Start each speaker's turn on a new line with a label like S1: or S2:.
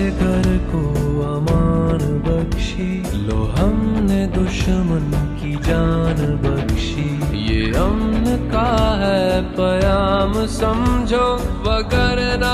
S1: घर को अमान बख्शी, लो हमने दुश्मन की जान बख्शी। ये अमन का है पयाम समझो, वगरना